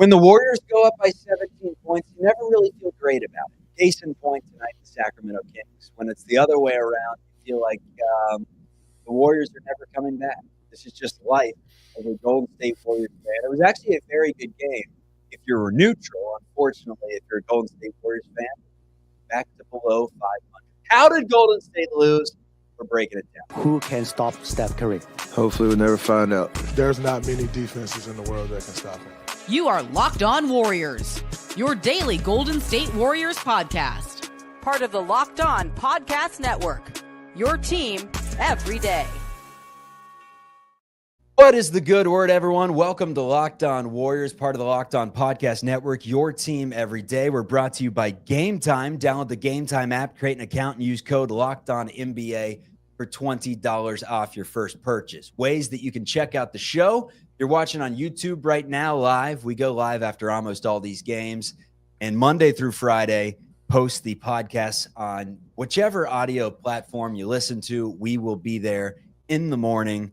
when the Warriors go up by 17 points, you never really feel great about it. Case in point tonight, the Sacramento Kings. When it's the other way around, you feel like the Warriors are never coming back. This is just life as a Golden State Warriors fan. It was actually a very good game if you're neutral. Unfortunately, if you're a Golden State Warriors fan, back to below 500. How did Golden State lose? We're breaking it down. Who can stop Steph Curry? Hopefully we'll never find out. There's not many defenses in the world that can stop him. You are Locked On Warriors, your daily Golden State Warriors podcast. Part of the Locked On Podcast Network, your team every day. What is the good word, everyone? Welcome to Locked On Warriors, part of the Locked On Podcast Network, your team every day. We're brought to you by Gametime. Download the Gametime app, create an account, and use code LOCKEDONNBA for $20 off your first purchase. Ways that you can check out the show. You're watching on YouTube right now live. We go live after almost all these games. And Monday through Friday, post the podcast on whichever audio platform you listen to. We will be there in the morning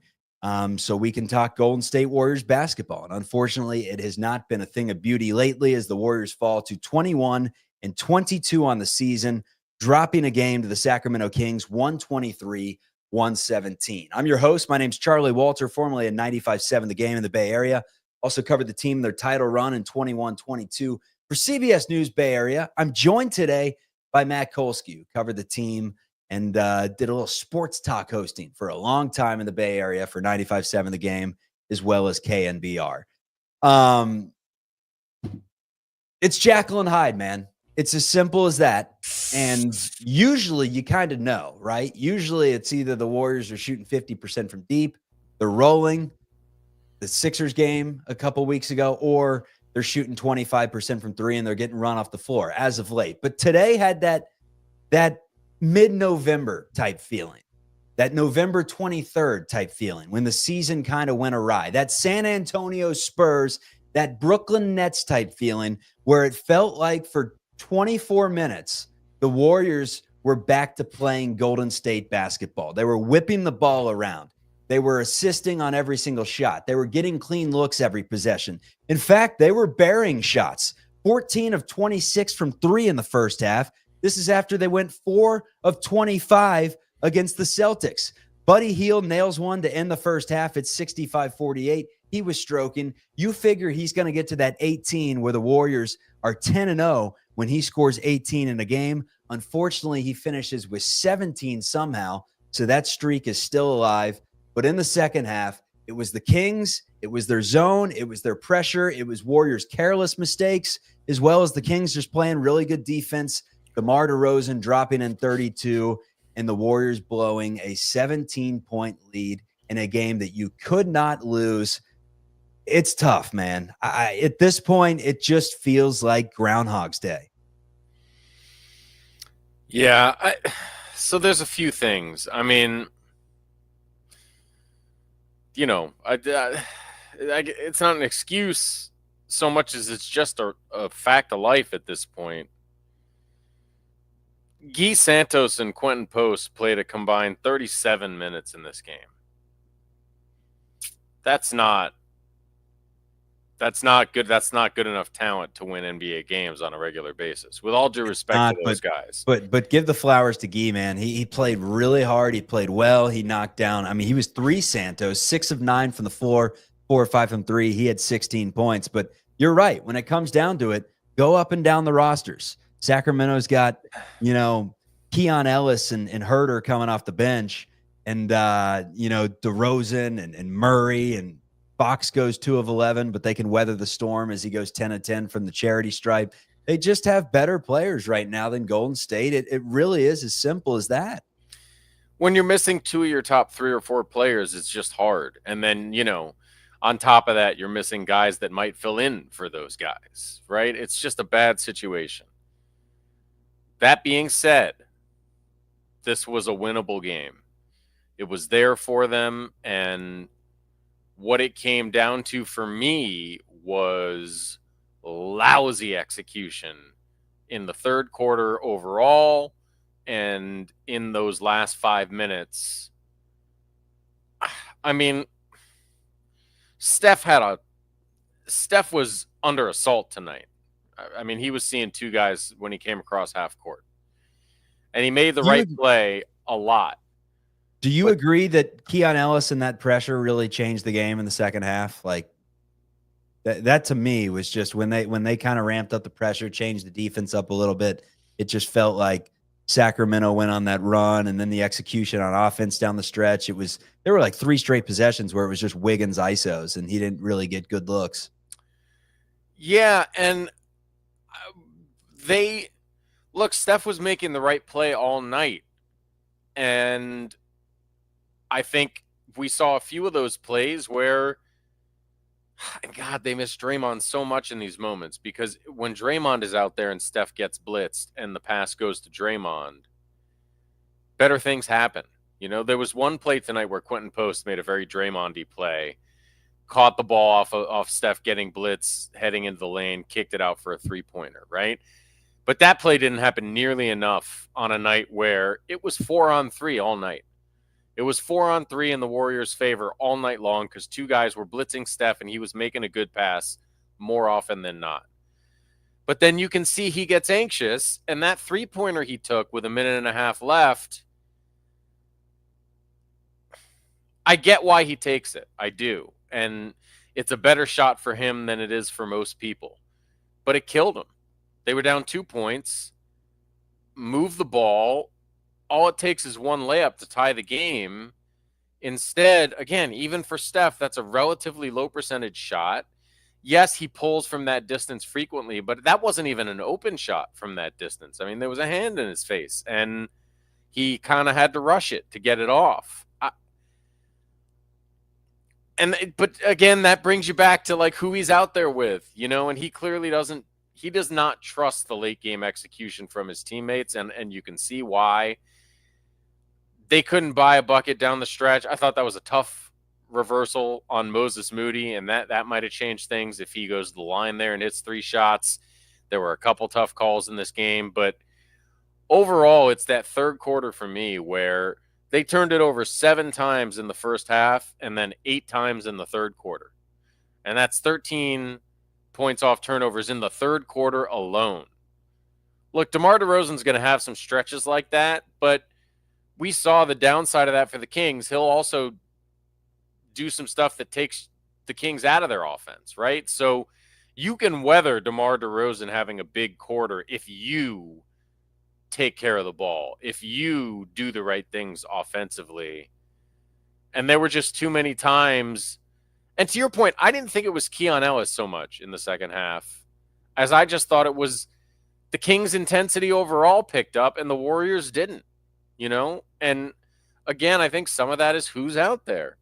so we can talk Golden State Warriors basketball. And unfortunately, it has not been a thing of beauty lately as the Warriors fall to 21-22 on the season, dropping a game to the Sacramento Kings, 123-117. I'm your host. My name's Charlie Walter, formerly at 95.7 The Game in the Bay Area. Also covered the team, their title run in 21-22 for CBS News Bay Area. I'm joined today by Matt Kolsky, who covered the team and did a little sports talk hosting for a long time in the Bay Area for 95.7 The Game, as well as KNBR. It's Jekyll and Hyde, man. It's as simple as that. And usually you kind of know, right? Usually it's either the Warriors are shooting 50% from deep, they're rolling, the Sixers game a couple weeks ago, or they're shooting 25% from three and they're getting run off the floor as of late. But today had that mid-November type feeling, that November 23rd type feeling when the season kind of went awry, that San Antonio Spurs, that Brooklyn Nets type feeling where it felt like for 24 minutes, the Warriors were back to playing Golden State basketball. They were whipping the ball around. They were assisting on every single shot. They were getting clean looks every possession. In fact, they were burying shots, 14 of 26 from three in the first half. This is after they went 4 of 25 against the Celtics. Buddy Hield nails one to end the first half at 65-48. He was stroking. You figure he's going to get to that 18 where the Warriors are 10-0 when he scores 18 in a game. Unfortunately, he finishes with 17 somehow, so that streak is still alive. But in the second half, it was the Kings, it was their zone, it was their pressure, it was Warriors' careless mistakes, as well as the Kings just playing really good defense. DeMar DeRozan dropping in 32, and the Warriors blowing a 17-point lead in a game that you could not lose. It's tough, man. At this point, it just feels like Groundhog's Day. Yeah, so there's a few things. I mean, you know, it's not an excuse so much as it's just a fact of life at this point. Guy Santos and Quentin Post played a combined 37 minutes in this game. That's not good. That's not good enough talent to win NBA games on a regular basis. With all due respect to those guys. But give the flowers to Guy, man. He played really hard. He played well. He knocked down. I mean, he was 3 Santos, 6 of 9 from the floor, 4 or 5 from 3. He had 16 points. But you're right. When it comes down to it, go up and down the rosters. Sacramento's got, Keon Ellis and Herter coming off the bench, and DeRozan and Murray, and Fox goes 2 of 11, but they can weather the storm as he goes 10 of 10 from the charity stripe. They just have better players right now than Golden State. It really is as simple as that. When you're missing 2 of your top 3 or 4 players, it's just hard. And then, on top of that, you're missing guys that might fill in for those guys, right? It's just a bad situation. That being said, this was a winnable game. It was there for them, and what it came down to for me was lousy execution in the third quarter overall, and in those last 5 minutes. I mean, Steph was under assault tonight. I mean, he was seeing two guys when he came across half court. And he made the right play a lot. Do you agree that Keon Ellis and that pressure really changed the game in the second half? Like that to me was just when they kind of ramped up the pressure, changed the defense up a little bit. It just felt like Sacramento went on that run, and then the execution on offense down the stretch. There were like 3 straight possessions where it was just Wiggins ISOs, and he didn't really get good looks. Yeah, and Steph was making the right play all night. And I think we saw a few of those plays where, God, they miss Draymond so much in these moments, because when Draymond is out there and Steph gets blitzed and the pass goes to Draymond, better things happen. You know, there was one play tonight where Quentin Post made a very Draymond-y play, caught the ball off Steph getting blitz, heading into the lane, kicked it out for a three-pointer, right? But that play didn't happen nearly enough on a night where it was 4-on-3 all night. It was 4-on-3 in the Warriors' favor all night long because 2 guys were blitzing Steph and he was making a good pass more often than not. But then you can see he gets anxious, and that three-pointer he took with a minute and a half left, I get why he takes it. I do. And it's a better shot for him than it is for most people. But it killed him. They were down 2 points, move the ball. All it takes is one layup to tie the game. Instead, again, even for Steph, that's a relatively low percentage shot. Yes, he pulls from that distance frequently, but that wasn't even an open shot from that distance. I mean, there was a hand in his face, and he kind of had to rush it to get it off. But again, that brings you back to like who he's out there with, you know, and he clearly does not trust the late game execution from his teammates, and you can see why. They couldn't buy a bucket down the stretch. I thought that was a tough reversal on Moses Moody, and that might have changed things if he goes to the line there and hits 3 shots. There were a couple tough calls in this game, but overall, it's that third quarter for me where they turned it over 7 times in the first half and then 8 times in the third quarter. And that's 13 points off turnovers in the third quarter alone. Look, DeMar DeRozan's going to have some stretches like that, but we saw the downside of that for the Kings. He'll also do some stuff that takes the Kings out of their offense, right? So you can weather DeMar DeRozan having a big quarter if you take care of the ball, if you do the right things offensively. And there were just too many times. And to your point, I didn't think it was Keon Ellis so much in the second half, as I just thought it was the Kings' intensity overall picked up and the Warriors didn't, you know? And again, I think some of that is who's out there.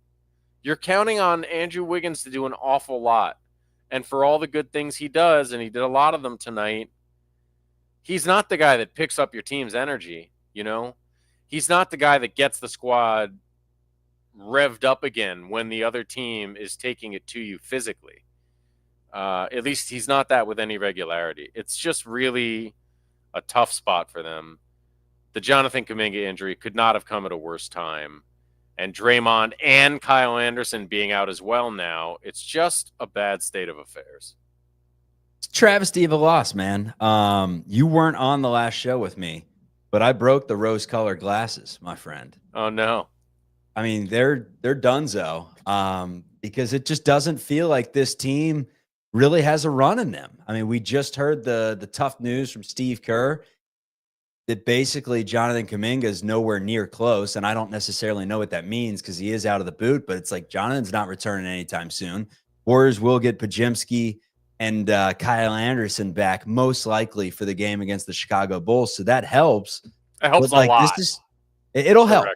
You're counting on Andrew Wiggins to do an awful lot. And for all the good things he does, and he did a lot of them tonight, he's not the guy that picks up your team's energy, you know? He's not the guy that gets the squad revved up again when the other team is taking it to you physically. At least he's not that with any regularity. It's just really a tough spot for them. The Jonathan Kuminga injury could not have come at a worse time. And Draymond and Kyle Anderson being out as well now, it's just a bad state of affairs. It's travesty of a loss, man. You weren't on the last show with me, but I broke the rose-colored glasses, my friend. Oh, no. I mean, they're donezo, because it just doesn't feel like this team really has a run in them. I mean, we just heard the tough news from Steve Kerr that basically Jonathan Kuminga is nowhere near close, and I don't necessarily know what that means because he is out of the boot, but it's like Jonathan's not returning anytime soon. Warriors will get Pajimski and Kyle Anderson back, most likely for the game against the Chicago Bulls, so that helps. It helps a lot. It'll help.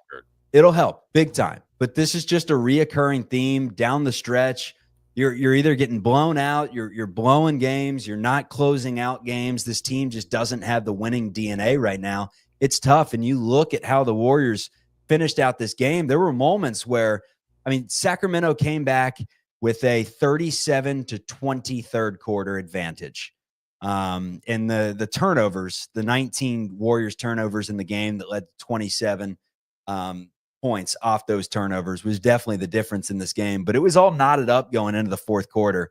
It'll help big time. But this is just a reoccurring theme down the stretch. You're either getting blown out, you're blowing games, you're not closing out games. This team just doesn't have the winning DNA right now. It's tough. And you look at how the Warriors finished out this game. There were moments where, I mean, Sacramento came back with a 37-20 third quarter advantage. And the turnovers, the 19 Warriors turnovers in the game that led to 27 points off those turnovers was definitely the difference in this game, but it was all knotted up going into the fourth quarter.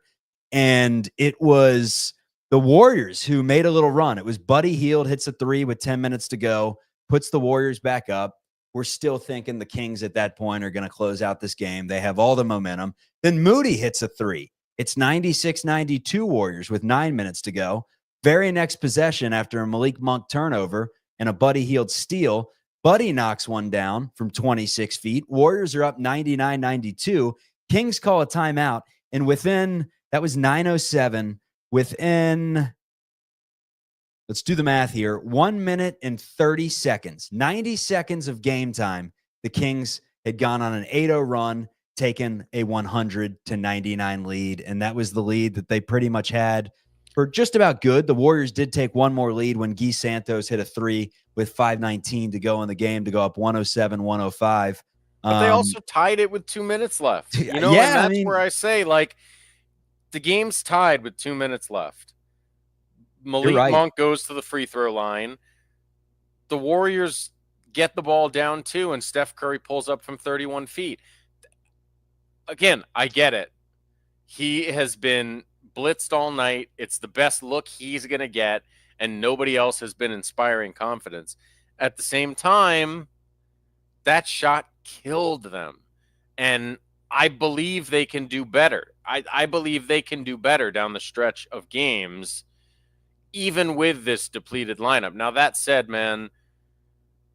And it was the Warriors who made a little run. It was Buddy Hield hits a three with 10 minutes to go, puts the Warriors back up. We're still thinking the Kings at that point are going to close out this game. They have all the momentum. Then Moody hits a three. It's 96-92 Warriors with 9 minutes to go. Very next possession, after a Malik Monk turnover and a Buddy Hield steal, Buddy knocks one down from 26 feet. Warriors are up 99-92. Kings call a timeout. And that was 9:07. Within, let's do the math here, 1 minute and 30 seconds, 90 seconds of game time, the Kings had gone on an 8-0 run, taken a 100-99 lead. And that was the lead that they pretty much had for just about good. The Warriors did take one more lead when Guy Santos hit a three with 5:19 to go in the game to go up 107-105. But they also tied it with 2 minutes left. And that's where I say, like, the game's tied with 2 minutes left. Malik Monk goes to the free throw line. The Warriors get the ball down two, and Steph Curry pulls up from 31 feet. Again, I get it. He has been blitzed all night. It's the best look he's going to get, and nobody else has been inspiring confidence. At the same time, that shot killed them. And I believe they can do better. I believe they can do better down the stretch of games, even with this depleted lineup. Now, that said, man,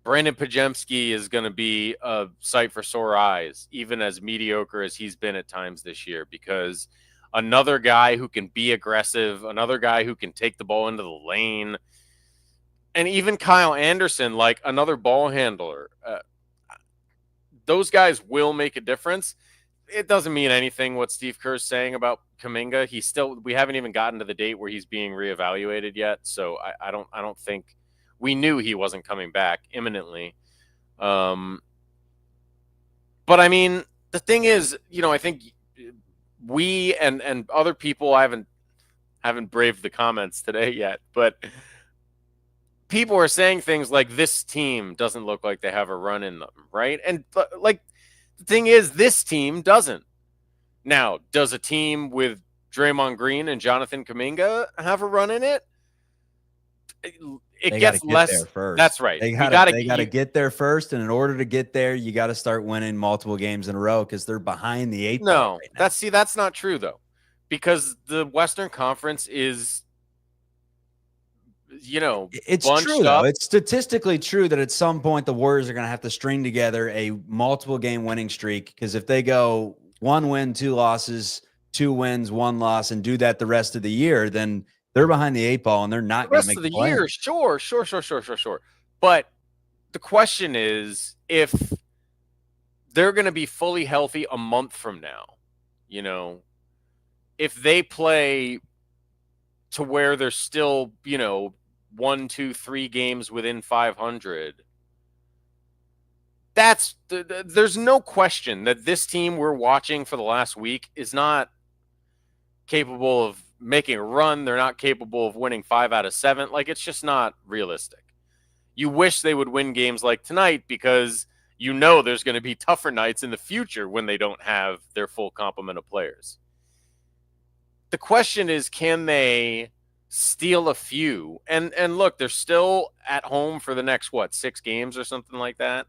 Brandon Pajemski is going to be a sight for sore eyes, even as mediocre as he's been at times this year, because another guy who can be aggressive, another guy who can take the ball into the lane, and even Kyle Anderson, like another ball handler, those guys will make a difference. It doesn't mean anything what Steve Kerr's saying about Kuminga. We haven't even gotten to the date where he's being reevaluated yet. So I don't think we knew he wasn't coming back imminently. But I mean, the thing is, I think we and other people, I haven't braved the comments today yet, but people are saying things like this team doesn't look like they have a run in them, right? And like, the thing is, this team doesn't. Now, does a team with Draymond Green and Jonathan Kuminga have a run in it? It gets less. There first. That's right. They got to get there first, and in order to get there, you got to start winning multiple games in a row because they're behind the eight. No, that's not true though, because the Western Conference is, it's true though. It's statistically true that at some point the Warriors are going to have to string together a multiple game winning streak, because if they go 1 win, 2 losses, 2 wins, 1 loss, and do that the rest of the year, then they're behind the 8 ball and they're not going to make the year. Sure. But the question is, if they're going to be fully healthy a month from now, if they play to where they're still, 1, 2, 3 games within 500, there's no question that this team we're watching for the last week is not capable of making a run. They're not capable of winning 5 out of 7. Like, it's just not realistic. You wish they would win games like tonight, because there's going to be tougher nights in the future when they don't have their full complement of players. The question is, can they steal a few? And look, they're still at home for the next 6 games or something like that.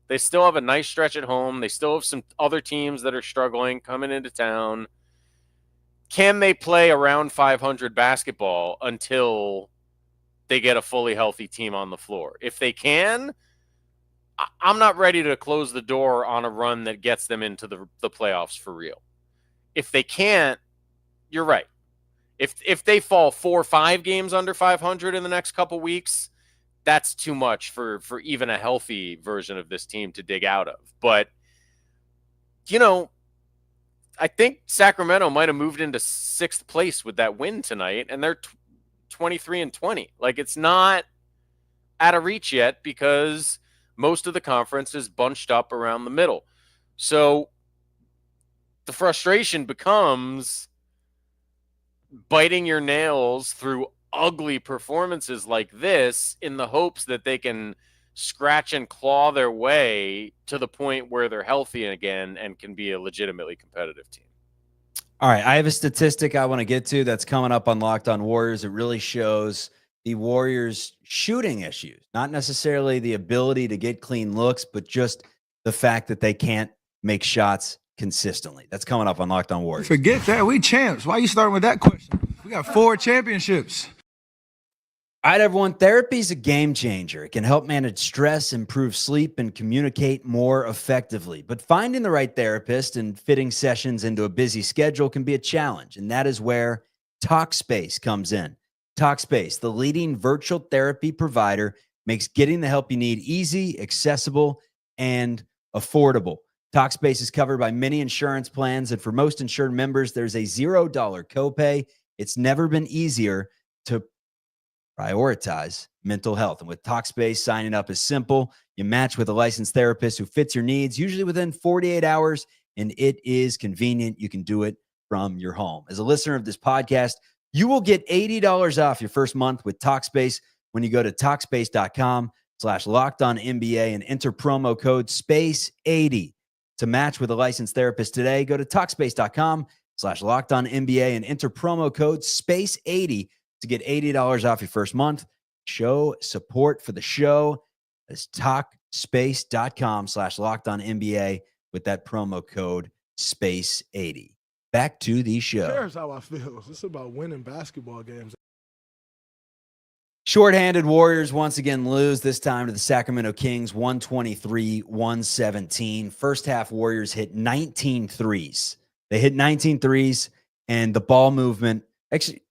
They still have a nice stretch at home. They still have some other teams that are struggling coming into town. Can they play around 500 basketball until they get a fully healthy team on the floor? If they can, I'm not ready to close the door on a run that gets them into the playoffs for real. If they can't, you're right. If they fall 4 or 5 games under 500 in the next couple weeks, that's too much for even a healthy version of this team to dig out of. But, I think Sacramento might have moved into 6th place with that win tonight, and they're 23-20. Like, it's not out of reach yet, because most of the conference is bunched up around the middle. So the frustration becomes biting your nails through ugly performances like this in the hopes that they can scratch and claw their way to the point where they're healthy again and can be a legitimately competitive team. All right, I have a statistic I want to get to that's coming up on Locked On Warriors. It really shows the Warriors' shooting issues, not necessarily the ability to get clean looks, but just the fact that they can't make shots consistently. That's coming up on Locked On Warriors. Forget that. We champs. Why are you starting with that question? We got 4 championships. All right, everyone. Therapy is a game changer. It can help manage stress, improve sleep, and communicate more effectively. But finding the right therapist and fitting sessions into a busy schedule can be a challenge. And that is where TALKSPACE comes in. TALKSPACE, the leading virtual therapy provider, makes getting the help you need easy, accessible, and affordable. TALKSPACE is covered by many insurance plans. And for most insured members, there's a $0 copay. It's never been easier to prioritize mental health. And with TALKSPACE, signing up is simple. You match with a licensed therapist who fits your needs, usually within 48 hours, and it is convenient. You can do it from your home. As a listener of this podcast, you will get $80 off your first month with TALKSPACE when you go to TalkSpace.com/LockedOnNBA and enter promo code SPACE80 to match with a licensed therapist today. Go to TalkSpace.com/LockedOnNBA and enter promo code SPACE80 to get $80 off your first month. Show support for the show. That's TalkSpace.com/LockedOnNBA with that promo code SPACE80. Back to the show. Who cares how I feel? It's about winning basketball games. Shorthanded Warriors once again lose, this time to the Sacramento Kings, 123-117. First half, Warriors hit 19 threes. They hit 19 threes, and the ball movement,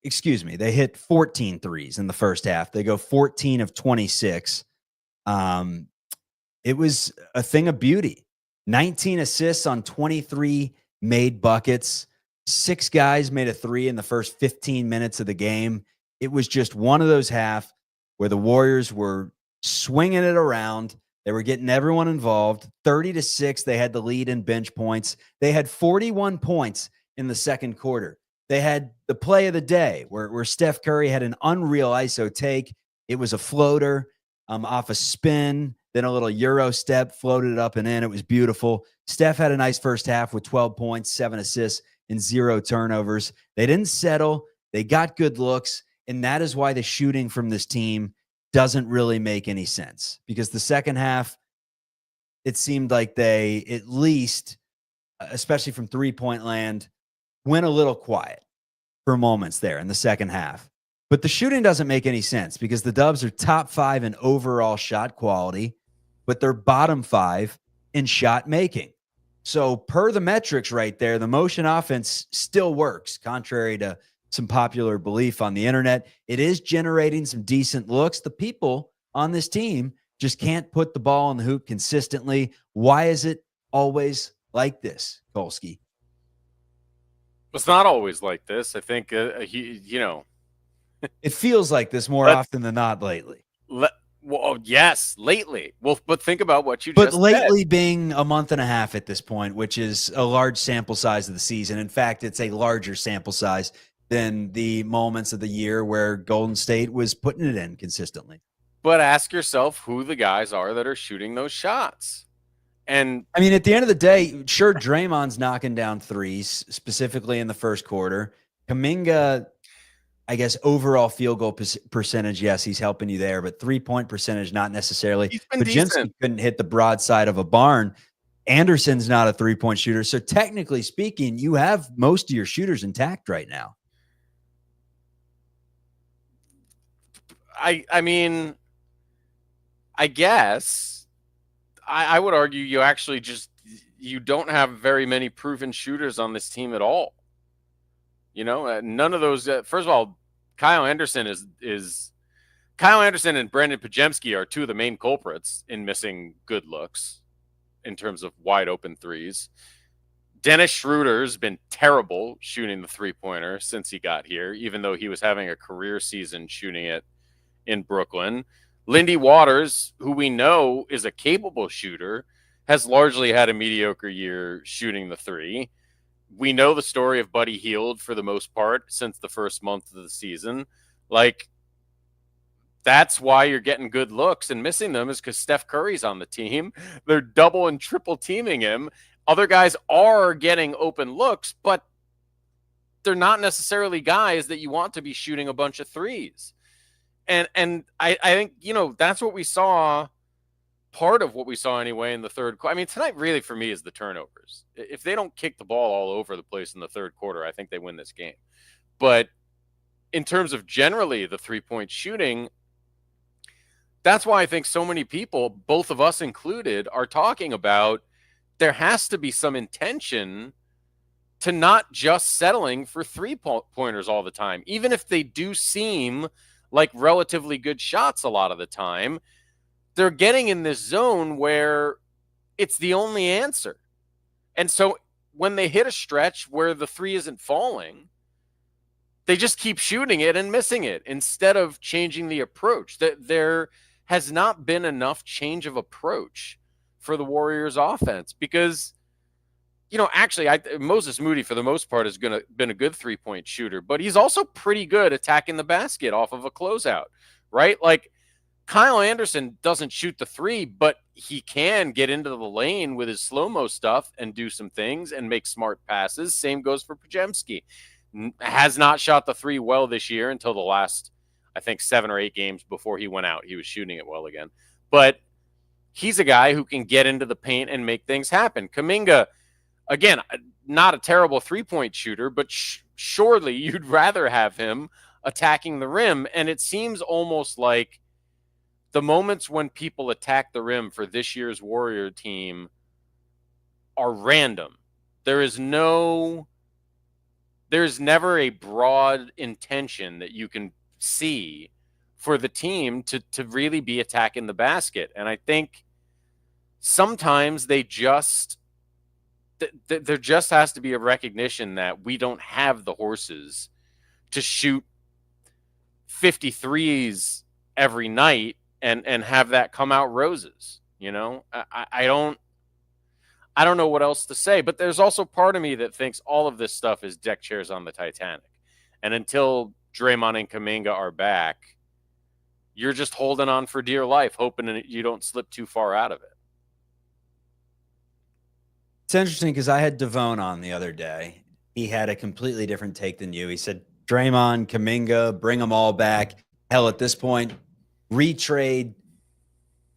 excuse me, they hit 14 threes in the first half. They go 14 of 26. It was a thing of beauty. 19 assists on 23 made buckets. 6 guys made a three in the first 15 minutes of the game. It was just one of those half where the Warriors were swinging it around. They were getting everyone involved. 30-6, they had the lead in bench points. They had 41 points in the second quarter. They had the play of the day where Steph Curry had an unreal ISO take. It was a floater off a spin, then a little Euro step, floated it up and in. It was beautiful. Steph had a nice first half with 12 points, 7 assists, and 0 turnovers. They didn't settle. They got good looks. And that is why the shooting from this team doesn't really make any sense, because the second half, it seemed like they, at least, especially from three-point land, went a little quiet for moments there in the second half. But the shooting doesn't make any sense because the Dubs are top 5 in overall shot quality, but they're bottom 5 in shot making. So per the metrics right there, the motion offense still works, contrary to some popular belief on the internet. It is generating some decent looks. The people on this team just can't put the ball in the hoop consistently. Why is it always like this, Kolsky? It's not always like this. I think, it feels like this more often than not lately. Well, yes, lately. Well, but think about what you just said. But lately being a month and a half at this point, which is a large sample size of the season. In fact, it's a larger sample size than the moments of the year where Golden State was putting it in consistently. But ask yourself who the guys are that are shooting those shots. And I mean, at the end of the day, sure, Draymond's knocking down threes, specifically in the first quarter. Kuminga, I guess, overall field goal percentage, yes, he's helping you there, but three-point percentage, not necessarily. Pajemski couldn't hit the broadside of a barn. Anderson's not a three-point shooter. So technically speaking, you have most of your shooters intact right now. I mean, I guess I would argue you actually you don't have very many proven shooters on this team at all. None of those. First of all, Kyle Anderson Kyle Anderson and Brandon Pajemski are 2 of the main culprits in missing good looks in terms of wide open threes. Dennis Schroeder's been terrible shooting the three-pointer since he got here, even though he was having a career season shooting it in Brooklyn. Lindy Waters, who we know is a capable shooter, has largely had a mediocre year shooting the three. We know the story of Buddy Hield for the most part since the first month of the season. That's why you're getting good looks, and missing them is because Steph Curry's on the team. They're double and triple teaming him. Other guys are getting open looks, but they're not necessarily guys that you want to be shooting a bunch of threes. And I think, that's what we saw, part of what we saw anyway in the third quarter. I mean, tonight really for me is the turnovers. If they don't kick the ball all over the place in the third quarter, I think they win this game. But in terms of generally the three-point shooting, that's why I think so many people, both of us included, are talking about there has to be some intention to not just settling for three-pointers all the time. Even if they do seem like relatively good shots a lot of the time, they're getting in this zone where it's the only answer. And so when they hit a stretch where the three isn't falling, they just keep shooting it and missing it instead of changing the approach. There has not been enough change of approach for the Warriors offense because, actually, Moses Moody, for the most part, has been a good three-point shooter, but he's also pretty good attacking the basket off of a closeout, right? Like, Kyle Anderson doesn't shoot the three, but he can get into the lane with his slow-mo stuff and do some things and make smart passes. Same goes for Prizepicks. Has not shot the three well this year until the last, I think, 7 or 8 games before he went out. He was shooting it well again. But he's a guy who can get into the paint and make things happen. Kuminga, again, not a terrible three-point shooter, but surely you'd rather have him attacking the rim. And it seems almost like the moments when people attack the rim for this year's Warrior team are random. There's never a broad intention that you can see for the team to really be attacking the basket. And I think sometimes there just has to be a recognition that we don't have the horses to shoot 53s every night and have that come out roses. I don't know what else to say, but there's also part of me that thinks all of this stuff is deck chairs on the Titanic. And until Draymond and Kuminga are back, you're just holding on for dear life, hoping that you don't slip too far out of it. It's interesting because I had Devone on the other day. He had a completely different take than you. He said, Draymond, Kuminga, bring them all back. Hell, at this point, retrade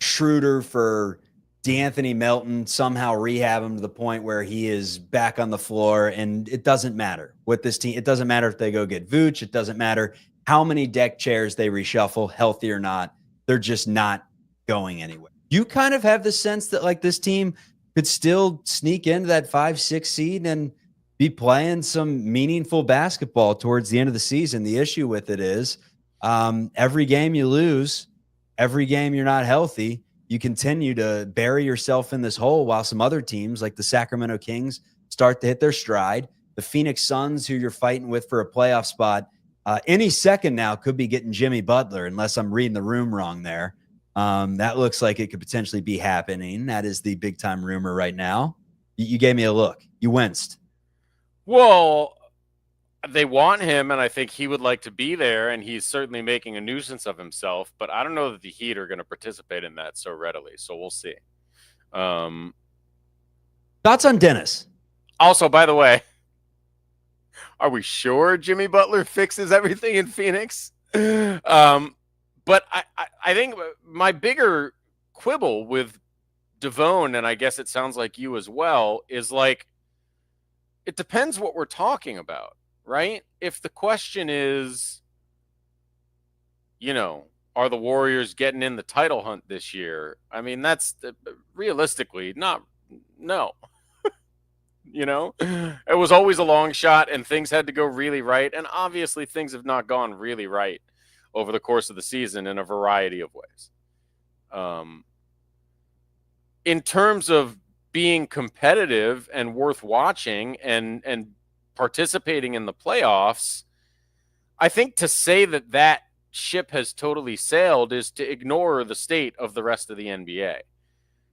Schroeder for DeAnthony Melton, somehow rehab him to the point where he is back on the floor, and it doesn't matter with this team. It doesn't matter if they go get Vooch. It doesn't matter how many deck chairs they reshuffle, healthy or not. They're just not going anywhere. You kind of have the sense that like this team could still sneak into that 5-6 seed and be playing some meaningful basketball towards the end of the season. The issue with it is every game you lose, every game you're not healthy, you continue to bury yourself in this hole while some other teams like the Sacramento Kings start to hit their stride. The Phoenix Suns, who you're fighting with for a playoff spot, any second now could be getting Jimmy Butler, unless I'm reading the room wrong there. That looks like it could potentially be happening. That is the big time rumor right now. You gave me a look. You winced. Well, they want him, and I think he would like to be there, and he's certainly making a nuisance of himself, but I don't know that the Heat are going to participate in that so readily, so we'll see. Thoughts on Dennis? Also, by the way, are we sure Jimmy Butler fixes everything in Phoenix? But I think my bigger quibble with Devone, and I guess it sounds like you as well, is like, it depends what we're talking about. Right? If the question is, are the Warriors getting in the title hunt this year? I mean, that's realistically no. It was always a long shot and things had to go really right. And obviously things have not gone really right over the course of the season in a variety of ways. In terms of being competitive and worth watching and participating in the playoffs, I think to say that ship has totally sailed is to ignore the state of the rest of the NBA.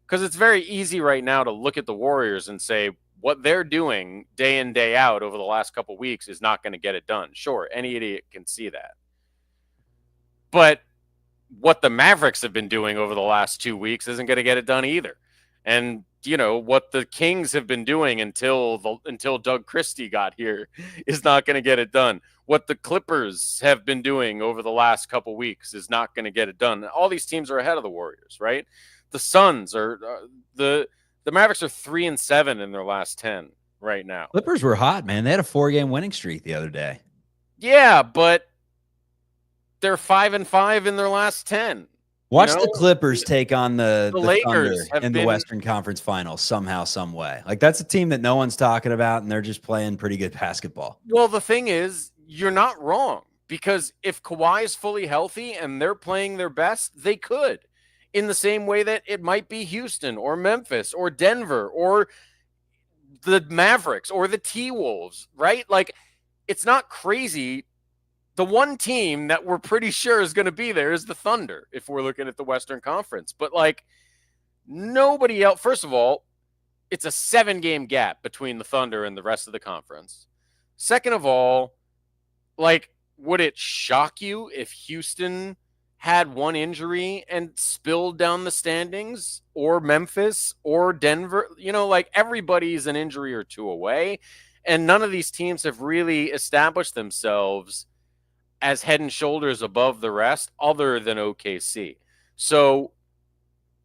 Because it's very easy right now to look at the Warriors and say what they're doing day in, day out over the last couple of weeks is not going to get it done. Sure, any idiot can see that. But what the Mavericks have been doing over the last 2 weeks isn't going to get it done either. And what the Kings have been doing until Doug Christie got here is not going to get it done. What the Clippers have been doing over the last couple weeks is not going to get it done. All these teams are ahead of the Warriors, right? The Suns are the Mavericks are 3-7 in their last 10 right now. Clippers were hot, man. They had a 4-game winning streak the other day. Yeah, but they're 5-5 in their last 10. Watch the Clippers take on the Lakers Thunder in the Western Conference Finals somehow, some way. Like, that's a team that no one's talking about, and they're just playing pretty good basketball. Well, the thing is, you're not wrong, because if Kawhi is fully healthy and they're playing their best, they could, in the same way that it might be Houston or Memphis or Denver or the Mavericks or the T-Wolves, right? Like, it's not crazy. The one team that we're pretty sure is going to be there is the Thunder, if we're looking at the Western Conference. But, like, nobody else. First of all, it's a 7-game gap between the Thunder and the rest of the conference. Second of all, like, would it shock you if Houston had one injury and spilled down the standings, or Memphis or Denver? Like, everybody's an injury or two away, and none of these teams have really established themselves as head and shoulders above the rest other than OKC. So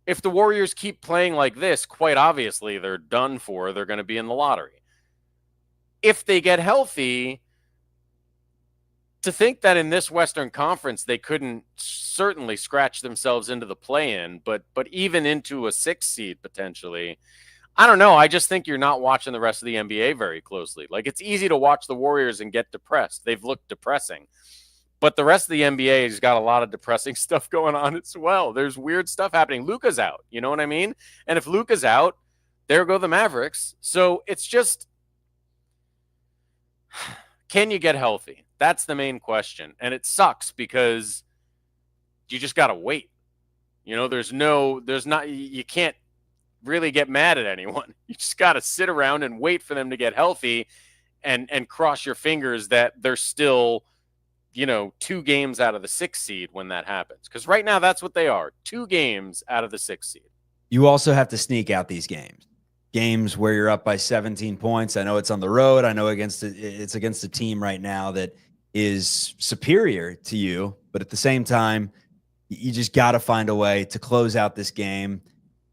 if the Warriors keep playing like this, quite obviously they're done for. They're going to be in the lottery. If they get healthy, to think that in this Western Conference they couldn't certainly scratch themselves into the play-in, but even into a 6th seed potentially, I don't know. I just think you're not watching the rest of the NBA very closely. Like, it's easy to watch the Warriors and get depressed. They've looked depressing. But the rest of the NBA has got a lot of depressing stuff going on as well. There's weird stuff happening. Luka's out. You know what I mean? And if Luka's out, there go the Mavericks. So it's just, can you get healthy? That's the main question. And it sucks because you just got to wait. You can't really get mad at anyone. You just got to sit around and wait for them to get healthy and cross your fingers that they're still 2 games out of the 6th seed when that happens. Because right now, that's what they are. 2 games out of the 6th seed. You also have to sneak out these games where you're up by 17 points. I know it's on the road. I know it's against a team right now that is superior to you. But at the same time, you just got to find a way to close out this game.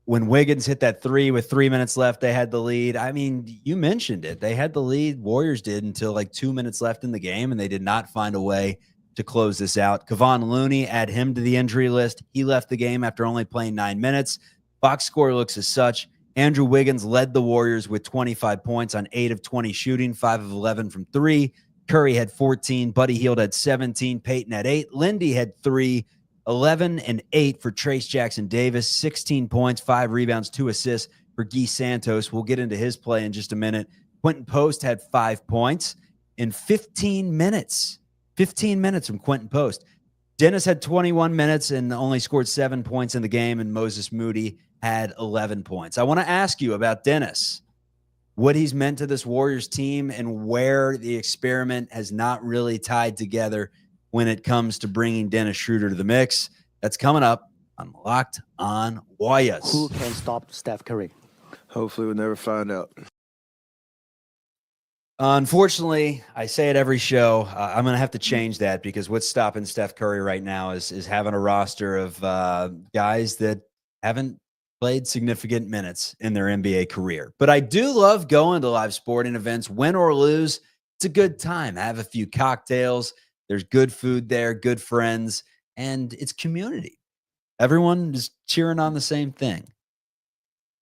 When Wiggins hit that 3 with 3 minutes left, they had the lead. I mean, you mentioned it. They had the lead. Warriors did until like 2 minutes left in the game, and they did not find a way to close this out. Kevon Looney, add him to the injury list. He left the game after only playing 9 minutes. Box score looks as such. Andrew Wiggins led the Warriors with 25 points on 8 of 20 shooting, 5 of 11 from 3. Curry had 14. Buddy Hield had 17. Peyton had 8. Lindy had 3. 11 and 8 for Trace Jackson Davis, 16 points, 5 rebounds, 2 assists for Guy Santos. We'll get into his play in just a minute. Quentin Post had 5 points in 15 minutes. 15 minutes from Quentin Post. Dennis had 21 minutes and only scored 7 points in the game, and Moses Moody had 11 points. I want to ask you about Dennis, what he's meant to this Warriors team and where the experiment has not really tied together when it comes to bringing Dennis Schroeder to the mix. That's coming up on Locked On Warriors. Who can stop Steph Curry? Hopefully we'll never find out. Unfortunately, I say it every show. I'm going to have to change that because what's stopping Steph Curry right now is having a roster of guys that haven't played significant minutes in their NBA career. But I do love going to live sporting events, win or lose. It's a good time. Have a few cocktails. There's good food there, good friends, and it's community. Everyone is cheering on the same thing.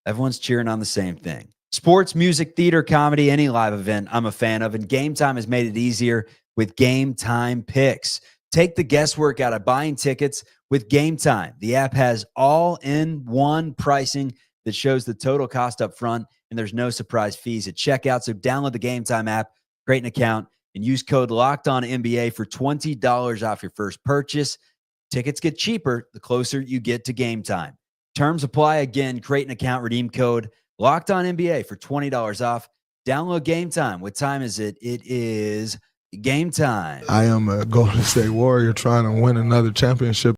Everyone's cheering on the same thing. Sports, music, theater, comedy, any live event I'm a fan of, and Gametime has made it easier with Gametime picks. Take the guesswork out of buying tickets with Gametime. The app has all-in-one pricing that shows the total cost up front, and there's no surprise fees at checkout. So download the Gametime app, create an account, and use code LOCKEDONNBA for $20 off your first purchase. Tickets get cheaper the closer you get to Gametime. Terms apply. Again, create an account, redeem code LOCKEDONNBA for $20 off. Download Gametime. What time is it? It is game time. I am a Golden State Warrior trying to win another championship.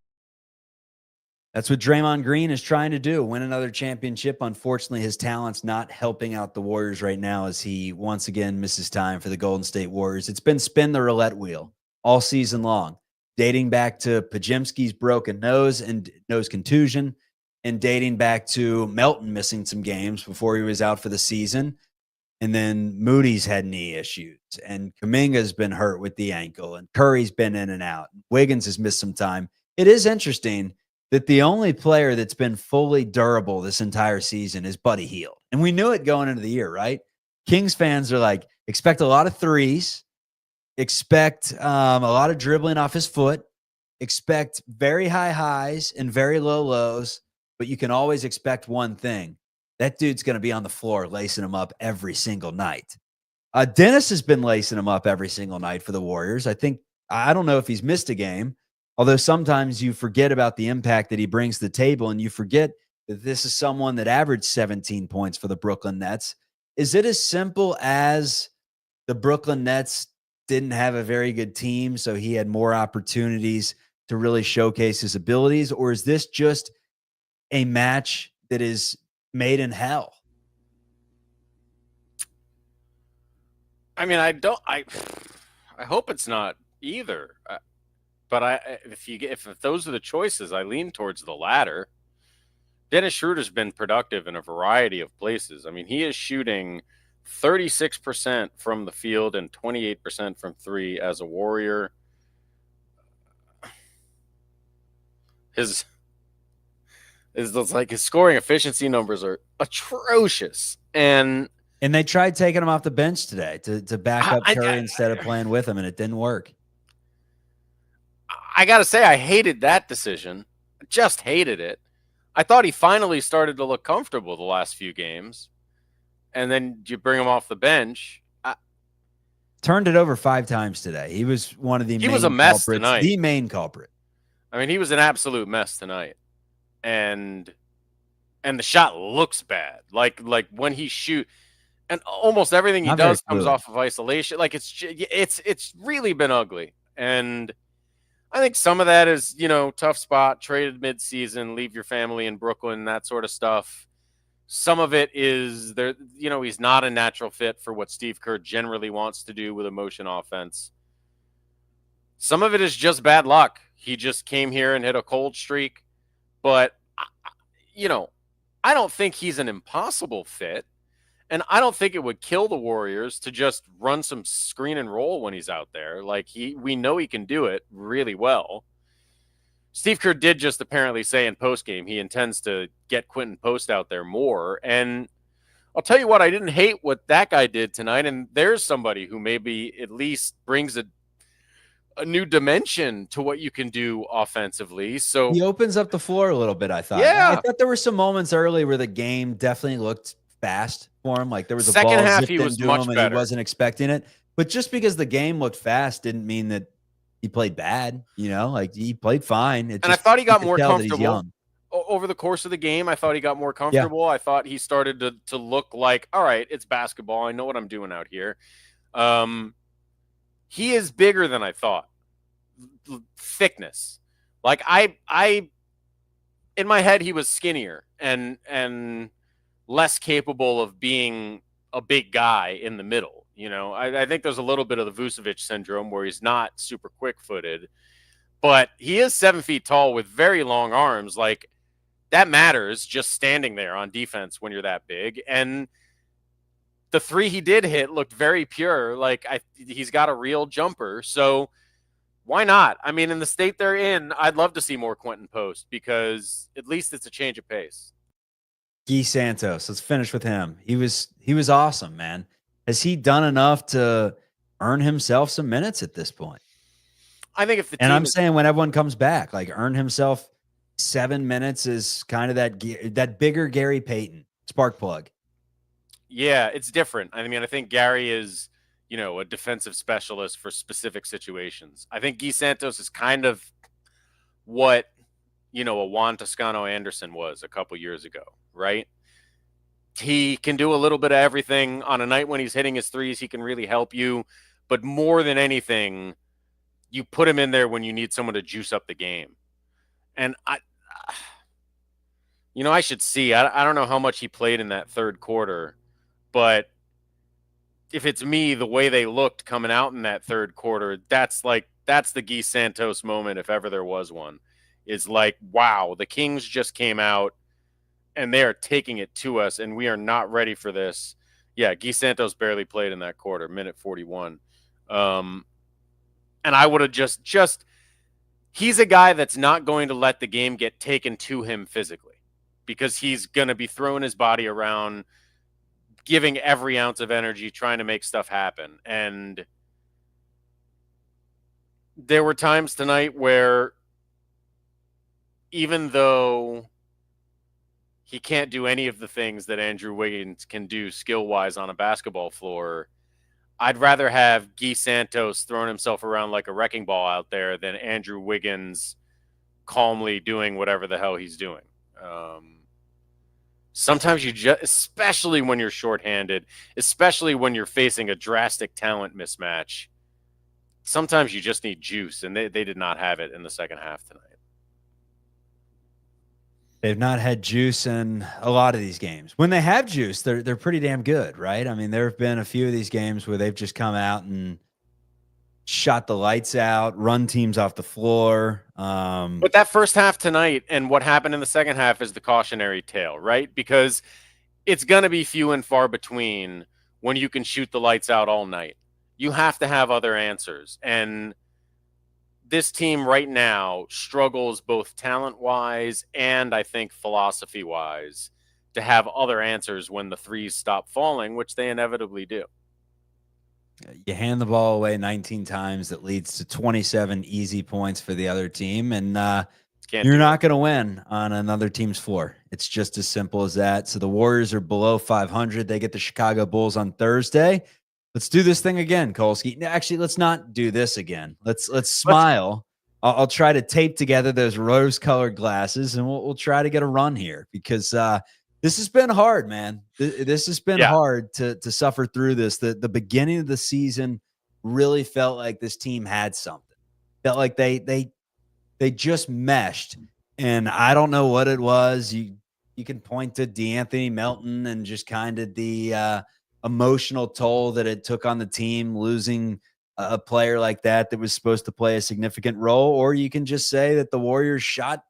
That's what Draymond Green is trying to do, win another championship. Unfortunately, his talent's not helping out the Warriors right now as he once again misses time for the Golden State Warriors. It's been spin the roulette wheel all season long, dating back to Pajimski's broken nose and nose contusion, and dating back to Melton missing some games before he was out for the season. And then Moody's had knee issues, and Kuminga's been hurt with the ankle, and Curry's been in and out. Wiggins has missed some time. It is interesting that the only player that's been fully durable this entire season is Buddy Hield. And we knew it going into the year, right? Kings fans are like, expect a lot of threes, expect a lot of dribbling off his foot, expect very high highs and very low lows, but you can always expect one thing. That dude's going to be on the floor lacing him up every single night. Dennis has been lacing him up every single night for the Warriors. I don't know if he's missed a game, although sometimes you forget about the impact that he brings to the table, and you forget that this is someone that averaged 17 points for the Brooklyn Nets. Is it as simple as the Brooklyn Nets didn't have a very good team, so he had more opportunities to really showcase his abilities, or is this just a match that is made in hell? I mean, I hope it's not either. But if those are the choices, I lean towards the latter. Dennis Schroeder's been productive in a variety of places. I mean, he is shooting 36% from the field and 28% from three as a Warrior. His scoring efficiency numbers are atrocious, and they tried taking him off the bench today to back up Curry instead of playing with him, and it didn't work. I got to say, I hated that decision. Just hated it. I thought he finally started to look comfortable the last few games, and then you bring him off the bench. Turned it over 5 times today. He was one of the main was a mess culprits, tonight. The main culprit. I mean, he was an absolute mess tonight, and the shot looks bad. Like when he shoot, and almost everything he does comes off of isolation. Like it's really been ugly, and I think some of that is, tough spot, traded midseason, leave your family in Brooklyn, that sort of stuff. Some of it is there, he's not a natural fit for what Steve Kerr generally wants to do with a motion offense. Some of it is just bad luck. He just came here and hit a cold streak. But, I don't think he's an impossible fit. And I don't think it would kill the Warriors to just run some screen and roll when he's out there. We know he can do it really well. Steve Kerr did just apparently say in postgame he intends to get Quentin Post out there more. And I'll tell you what, I didn't hate what that guy did tonight. And there's somebody who maybe at least brings a new dimension to what you can do offensively. So he opens up the floor a little bit, I thought. Yeah. I thought there were some moments early where the game definitely looked fast for him. Like there was a second ball half, zipped he was into much him and better. he wasn't expecting it. But just because the game looked fast didn't mean that he played bad. He played fine. I thought he got more comfortable over the course of the game. I thought he got more comfortable. Yeah. I thought he started to look like, all right, it's basketball. I know what I'm doing out here. He is bigger than I thought. Thickness. Like I in my head, he was skinnier and less capable of being a big guy in the middle. I think there's a little bit of the Vucevic syndrome where he's not super quick-footed, but he is 7 feet tall with very long arms. Like that matters just standing there on defense when you're that big. And the three he did hit looked very pure. He's got a real jumper. So why not? I mean, in the state they're in, I'd love to see more Quentin Post because at least it's a change of pace. Guy Santos, let's finish with him. He was awesome, man. Has he done enough to earn himself some minutes at this point? I think if the team saying when everyone comes back, earn himself 7 minutes is kind of that bigger Gary Payton spark plug. Yeah, it's different. I mean, I think Gary is, a defensive specialist for specific situations. I think Guy Santos is kind of what, a Juan Toscano Anderson was a couple years ago, right? He can do a little bit of everything. On a night when he's hitting his threes, he can really help you. But more than anything, you put him in there when you need someone to juice up the game. And I should see. I don't know how much he played in that third quarter, but if it's me, the way they looked coming out in that third quarter, that's the Guy Santos moment, if ever there was one. Is like, wow, the Kings just came out and they are taking it to us, and we are not ready for this. Yeah, Guy Santos barely played in that quarter, minute 41. And I would have just he's a guy that's not going to let the game get taken to him physically, because he's going to be throwing his body around, giving every ounce of energy, trying to make stuff happen. And there were times tonight where, even though he can't do any of the things that Andrew Wiggins can do skill-wise on a basketball floor, I'd rather have Guy Santos throwing himself around like a wrecking ball out there than Andrew Wiggins calmly doing whatever the hell he's doing. Sometimes you just, especially when you're shorthanded, especially when you're facing a drastic talent mismatch, sometimes you just need juice, and they did not have it in the second half tonight. They've not had juice in a lot of these games. When they have juice, they're pretty damn good, right? I mean, there have been a few of these games where they've just come out and shot the lights out, run teams off the floor. But that first half tonight and what happened in the second half is the cautionary tale, right? Because it's going to be few and far between when you can shoot the lights out all night. You have to have other answers. And this team right now struggles both talent-wise and, I think, philosophy-wise to have other answers when the threes stop falling, which they inevitably do. You hand the ball away 19 times, that leads to 27 easy points for the other team, and you're not going to win on another team's floor. It's just as simple as that. So the Warriors are below 500. They get the Chicago Bulls on Thursday. Let's do this thing again, Kolsky. Actually, let's not do this again. Let's smile. I'll try to tape together those rose-colored glasses, and we'll try to get a run here, because this has been hard, man. This has been hard to suffer through this. The beginning of the season really felt like this team had something. Felt like they just meshed, and I don't know what it was. You can point to DeAnthony Melton and just kind of the emotional toll that it took on the team, losing a player like that was supposed to play a significant role. Or you can just say that the Warriors shot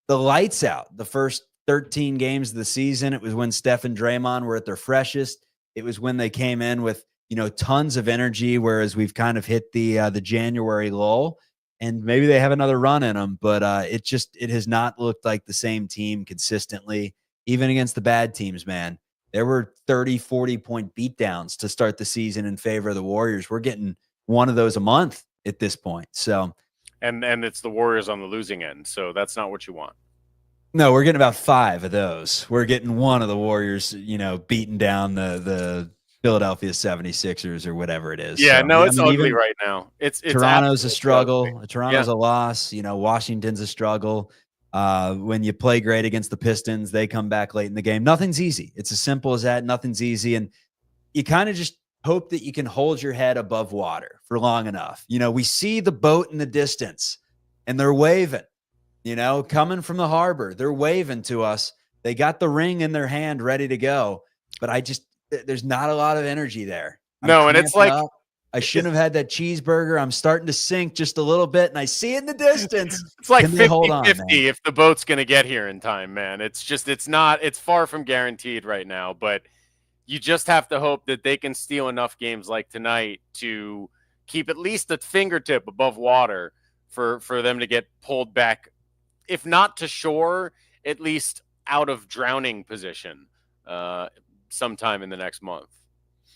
the lights out the first 13 games of the season. It was when Steph and Draymond were at their freshest. It was when they came in with, tons of energy, whereas we've kind of hit the January lull, and maybe they have another run in them, but it has not looked like the same team consistently, even against the bad teams, man. There were 30, 40-point beatdowns to start the season in favor of the Warriors. We're getting one of those a month at this point. So, and it's the Warriors on the losing end, so that's not what you want. No, we're getting about 5 of those. We're getting one of the Warriors, beating down the Philadelphia 76ers or whatever it is. Yeah, so, no, it's ugly right now. It's Toronto's a struggle. Ugly. Toronto's a loss. Washington's a struggle. When you play great against the Pistons, they come back late in the game. Nothing's easy. It's as simple as that. Nothing's easy. And you kind of just hope that you can hold your head above water for long enough. We see the boat in the distance, and they're waving, coming from the harbor. They're waving to us. They got the ring in their hand ready to go. But there's not a lot of energy there. No, and it's like, I shouldn't have had that cheeseburger. I'm starting to sink just a little bit, and I see it in the distance. It's like 50-50 if the boat's going to get here in time, man. It's far from guaranteed right now, but you just have to hope that they can steal enough games like tonight to keep at least a fingertip above water for them to get pulled back, if not to shore, at least out of drowning position sometime in the next month.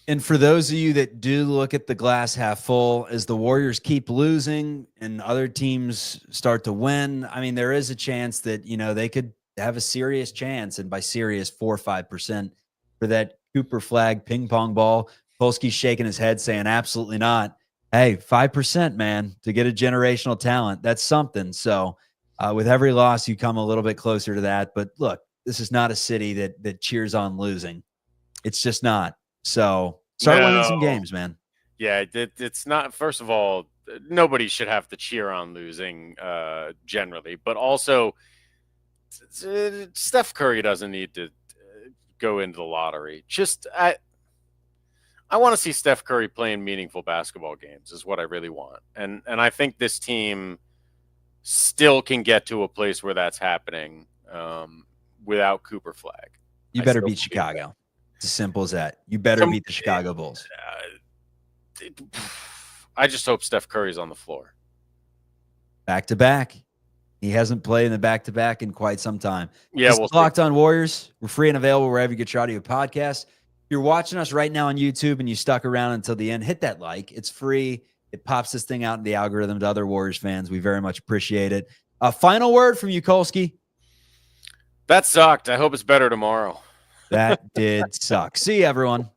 And for those of you that do look at the glass half full, as the Warriors keep losing and other teams start to win, I mean, there is a chance that, they could have a serious chance, and by serious, 4 or 5% for that Cooper flag ping pong ball. Polsky's shaking his head saying, absolutely not. Hey, 5%, man, to get a generational talent. That's something. So with every loss, you come a little bit closer to that. But look, this is not a city that cheers on losing. It's just not. So start winning some games, man. Yeah, it's not. First of all, nobody should have to cheer on losing generally, but also Steph Curry doesn't need to go into the lottery. I want to see Steph Curry playing meaningful basketball games is what I really want. And I think this team still can get to a place where that's happening without Cooper Flag. You better beat Chicago. It's as simple as that. You better beat the Chicago Bulls. I just hope Steph Curry's on the floor. Back-to-back. He hasn't played in the back-to-back in quite some time. Yeah, we'll Locked On Warriors. We're free and available wherever you get your audio podcast. If you're watching us right now on YouTube and you stuck around until the end, hit that like. It's free. It pops this thing out in the algorithm to other Warriors fans. We very much appreciate it. A final word from you, Kolsky. That sucked. I hope it's better tomorrow. That did suck. See you, everyone.